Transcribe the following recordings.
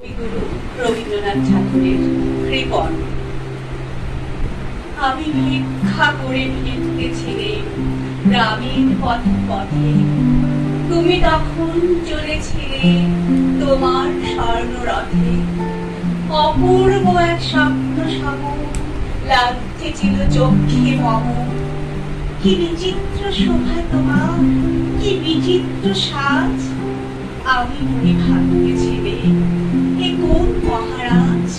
রবীন্দ্রনাথ ঠাকুরের কৃপণ। আমি ভিক্ষা করে ফিরতেছিলে গ্রামীণ পথে পথে, তুমি তখন চলেছিলে তোমার স্বর্ণরথে। অপূর্ব এক স্বপ্ন সম লাগতেছিল চোখে মম। কি বিচিত্র শোভা তোমার, কি বিচিত্র সাজ। আমি মনে ভাবতেছিলে এ কোন মহারাজ।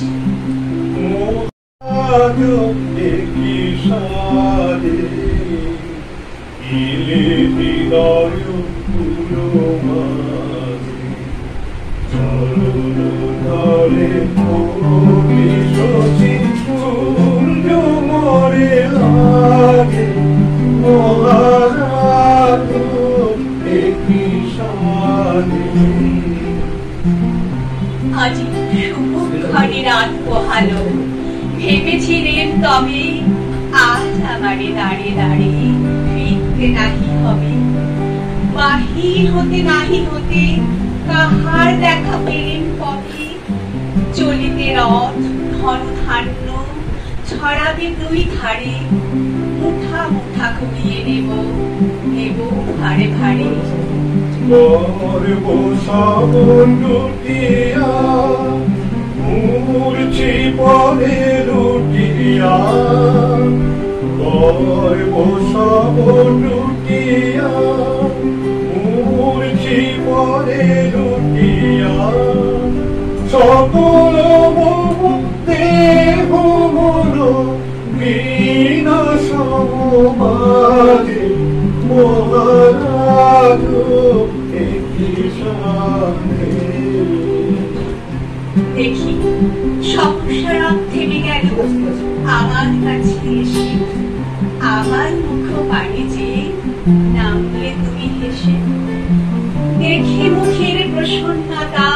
আজি শুভক্ষণে রাত পোহালো, ভেবেছিলেন তবে আজ আমারে দাঁড়িয়ে দাঁড়িয়ে ফিরতে নাহি হবে। বাহির হতে নাহি হতে কাহার দেখা পেলেন পথে। চলিতে রথ ঘন ধান্য ছড়াবে দুই ধারে। মুঠা মুঠা কুড়িয়ে নেব নেব ভারে ভারে। মূর্ছি পরে লুটিয়া সব লুটিয়া মূর্ছি পরে লুটিয়া সকল দেহ মন বিনা সমাজে মহারাজ দেখি সংসার থেমে গেল আমার কাছে এসে। আমার মুখ পানে যে নামলে তুমি হেসে। দেখি মুখের প্রসন্নতা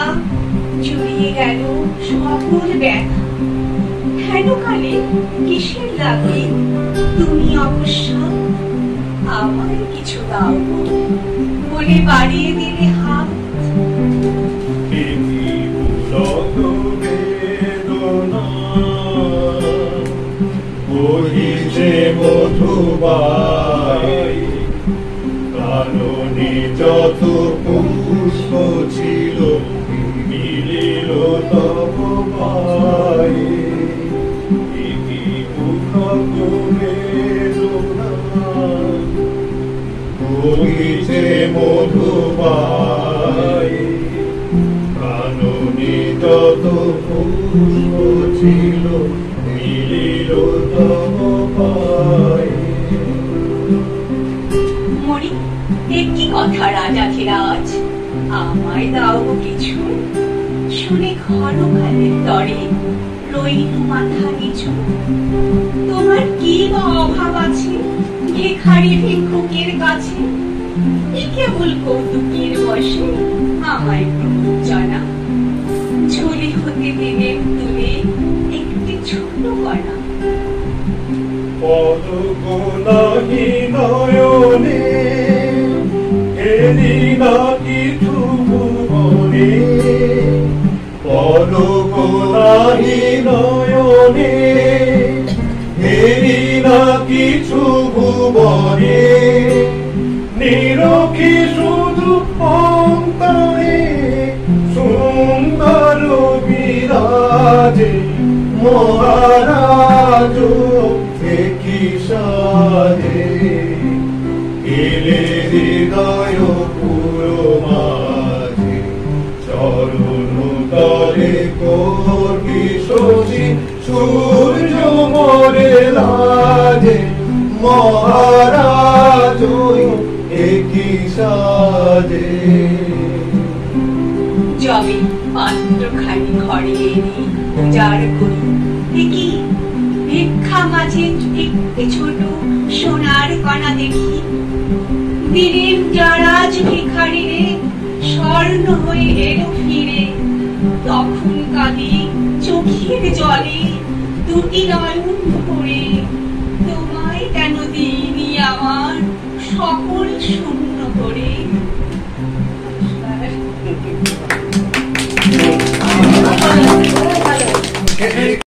জুড়িয়ে গেল সকল ব্যথা। হেন কালে কিসের লাগে তুমি অবশ্য আমায় কিছু দাও বলে বাড়িয়ে দিলে হাত। মধুবাই কাননে যত পুষ্প ছিল মিলিল তব পাই। বহিছে মধুবাই কাননে যত পুষ্প ছিল মিলিল তব পাই। মরি একই কথা রাজাধিরাজ, আমায় দাও কিছু। শুনে ঘন কালের তরে রইল মাথা নিচু। তোমার কি বা অভাব আছে ভিখারি ভিক্ষুকের কাছে? এ কেবল কৌতুকের বসে আমায় প্রবঞ্চনা। ঝুলি হতে দিলেন তুলে একটি ছোট কণা। পদক নাহি নয়নে এলি না কিছু ভুবনে। পদক নাহি নয়নে এলি না কিছু ভুবনে। নিরখি শুধু অন্তরে সুন্দর বিরাজে মহারাজ কি সাজে। এলে হৃদয় পুরো মাঝে চরণ তলে করবি শশী সূর্য মরে লাজে মহারাজ কি সাজে। যবে পাত্র খানি ঘরে এনে উজাড় করি, দেখি ভিক্ষা মাঝে একটি ছোট সোনার কণা দেখি। দিলেন যারাজ ভিখারিরে স্বর্ণ হয়ে এলো ফিরে। তখন কাঁদি চোখের জলে দুটি নয়ন ভরে। তোমায় কেন দিইনি আমার সকল শূন্য করে। Thank you. এ-